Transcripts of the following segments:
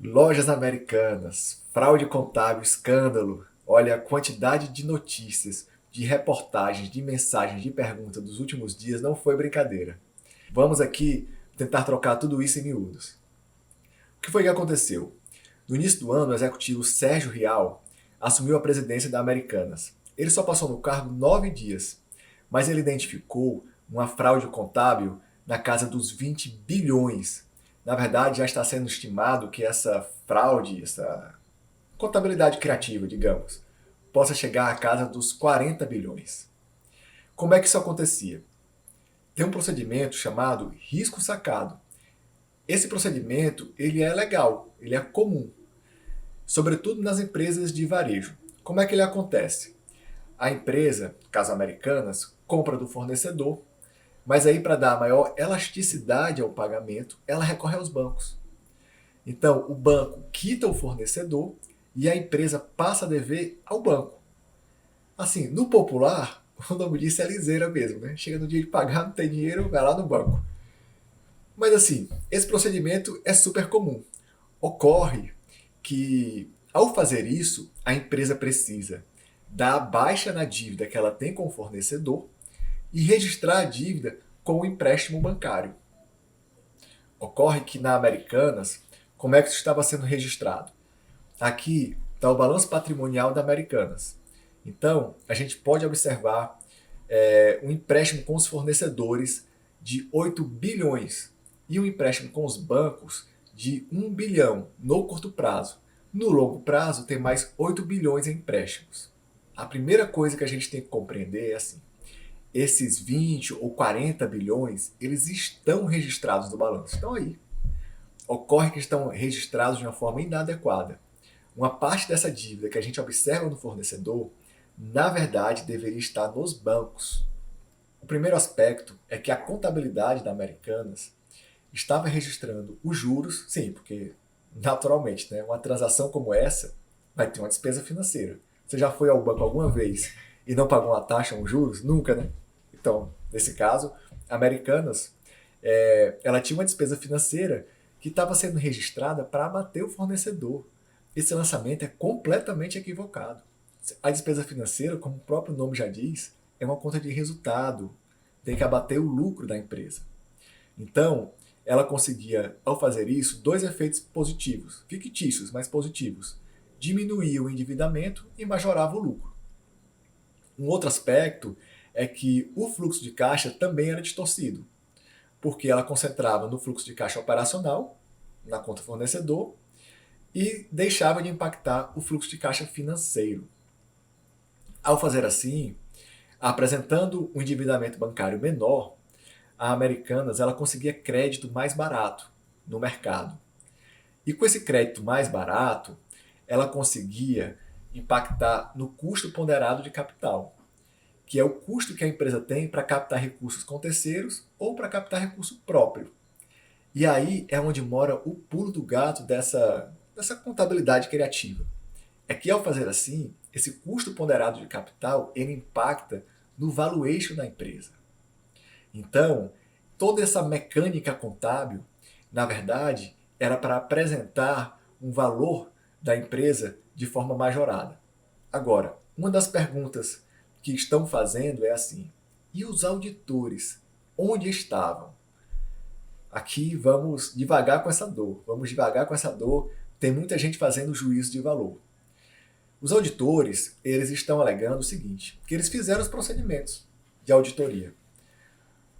Lojas Americanas, fraude contábil, escândalo. Olha, a quantidade de notícias, de reportagens, de mensagens, de perguntas dos últimos dias não foi brincadeira. Vamos aqui tentar trocar tudo isso em miúdos. O que foi que aconteceu? No início do ano, o executivo Sérgio Rial assumiu a presidência da Americanas. Ele só passou no cargo 9 dias, mas ele identificou uma fraude contábil na casa dos 20 bilhões. Na verdade, já está sendo estimado que essa fraude, essa contabilidade criativa, digamos, possa chegar à casa dos 40 bilhões. Como é que isso acontecia? Tem um procedimento chamado risco sacado. Esse procedimento ele é legal, ele é comum, sobretudo nas empresas de varejo. Como é que ele acontece? A empresa, caso Americanas, compra do fornecedor, mas aí para dar maior elasticidade ao pagamento, ela recorre aos bancos. Então, o banco quita o fornecedor e a empresa passa a dever ao banco. Assim, no popular, o nome disso é liseira mesmo, né? Chega no dia de pagar, não tem dinheiro, vai lá no banco. Mas assim, esse procedimento é super comum. Ocorre que, ao fazer isso, a empresa precisa dar baixa na dívida que ela tem com o fornecedor e registrar a dívida com o empréstimo bancário. Ocorre que na Americanas, como é que isso estava sendo registrado? Aqui está o balanço patrimonial da Americanas. Então, a gente pode observar um empréstimo com os fornecedores de 8 bilhões e um empréstimo com os bancos de 1 bilhão no curto prazo. No longo prazo, tem mais 8 bilhões em empréstimos. A primeira coisa que a gente tem que compreender é assim: esses 20 ou 40 bilhões, eles estão registrados no balanço. Estão aí. Ocorre que estão registrados de uma forma inadequada. Uma parte dessa dívida que a gente observa no fornecedor, na verdade, deveria estar nos bancos. O primeiro aspecto é que a contabilidade da Americanas estava registrando os juros, sim, porque naturalmente, né, uma transação como essa vai ter uma despesa financeira. Você já foi ao banco alguma vez e não pagou uma taxa, uns juros? Nunca, né? Então, nesse caso, a Americanas, ela tinha uma despesa financeira que estava sendo registrada para abater o fornecedor. Esse lançamento é completamente equivocado. A despesa financeira, como o próprio nome já diz, é uma conta de resultado. Tem que abater o lucro da empresa. Então, ela conseguia, ao fazer isso, dois efeitos positivos, fictícios, mas positivos. Diminuía o endividamento e majorava o lucro. Um outro aspecto é que o fluxo de caixa também era distorcido, porque ela concentrava no fluxo de caixa operacional, na conta fornecedor, e deixava de impactar o fluxo de caixa financeiro. Ao fazer assim, apresentando um endividamento bancário menor, a Americanas ela conseguia crédito mais barato no mercado. E com esse crédito mais barato, ela conseguia impactar no custo ponderado de capital, que é o custo que a empresa tem para captar recursos com terceiros ou para captar recurso próprio. E aí é onde mora o pulo do gato dessa contabilidade criativa. É que ao fazer assim, esse custo ponderado de capital ele impacta no valuation da empresa. Então, toda essa mecânica contábil, na verdade, era para apresentar um valor da empresa de forma majorada. Agora, uma das perguntas que estão fazendo é assim: e os auditores? Onde estavam? Aqui vamos devagar com essa dor. Vamos devagar com essa dor. Tem muita gente fazendo juízo de valor. Os auditores, eles estão alegando o seguinte, que eles fizeram os procedimentos de auditoria.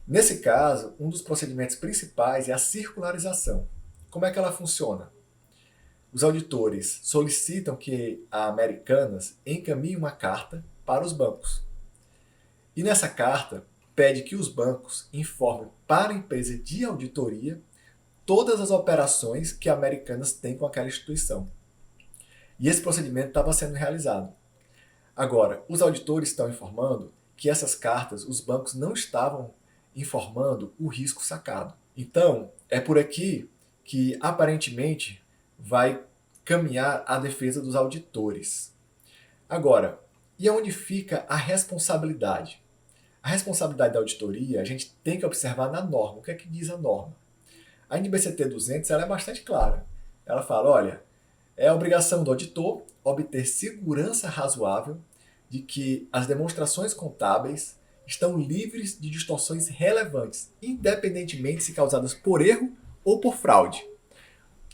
Nesse caso, um dos procedimentos principais é a circularização. Como é que ela funciona? Os auditores solicitam que a Americanas encaminhe uma carta para os bancos. E nessa carta, pede que os bancos informem para a empresa de auditoria todas as operações que a Americanas tem com aquela instituição. E esse procedimento estava sendo realizado. Agora, os auditores estão informando que essas cartas, os bancos não estavam informando o risco sacado. Então, é por aqui que aparentemente vai caminhar a defesa dos auditores. Agora, e onde fica a responsabilidade? A responsabilidade da auditoria a gente tem que observar na norma. O que é que diz a norma? A NBCT 200 ela é bastante clara. Ela fala, olha, é obrigação do auditor obter segurança razoável de que as demonstrações contábeis estão livres de distorções relevantes, independentemente se causadas por erro ou por fraude.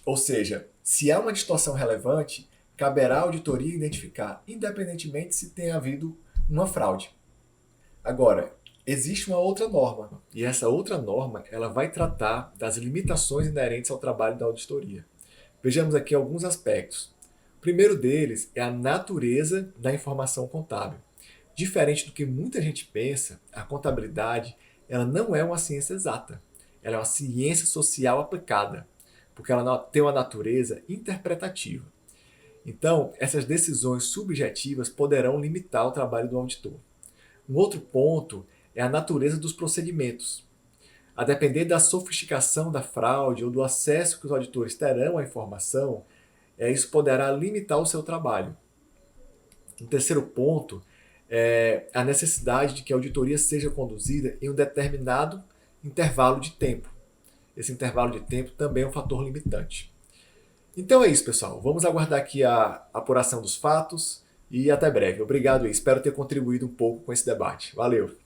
Ou seja, se há uma distorção relevante, caberá à auditoria identificar, independentemente se tenha havido uma fraude. Agora, existe uma outra norma, e essa outra norma ela vai tratar das limitações inerentes ao trabalho da auditoria. Vejamos aqui alguns aspectos. O primeiro deles é a natureza da informação contábil. Diferente do que muita gente pensa, a contabilidade ela não é uma ciência exata. Ela é uma ciência social aplicada, porque ela tem uma natureza interpretativa. Então, essas decisões subjetivas poderão limitar o trabalho do auditor. Um outro ponto é a natureza dos procedimentos. A depender da sofisticação da fraude ou do acesso que os auditores terão à informação, isso poderá limitar o seu trabalho. Um terceiro ponto é a necessidade de que a auditoria seja conduzida em um determinado intervalo de tempo. Esse intervalo de tempo também é um fator limitante. Então é isso, pessoal. Vamos aguardar aqui a apuração dos fatos e até breve. Obrigado e espero ter contribuído um pouco com esse debate. Valeu!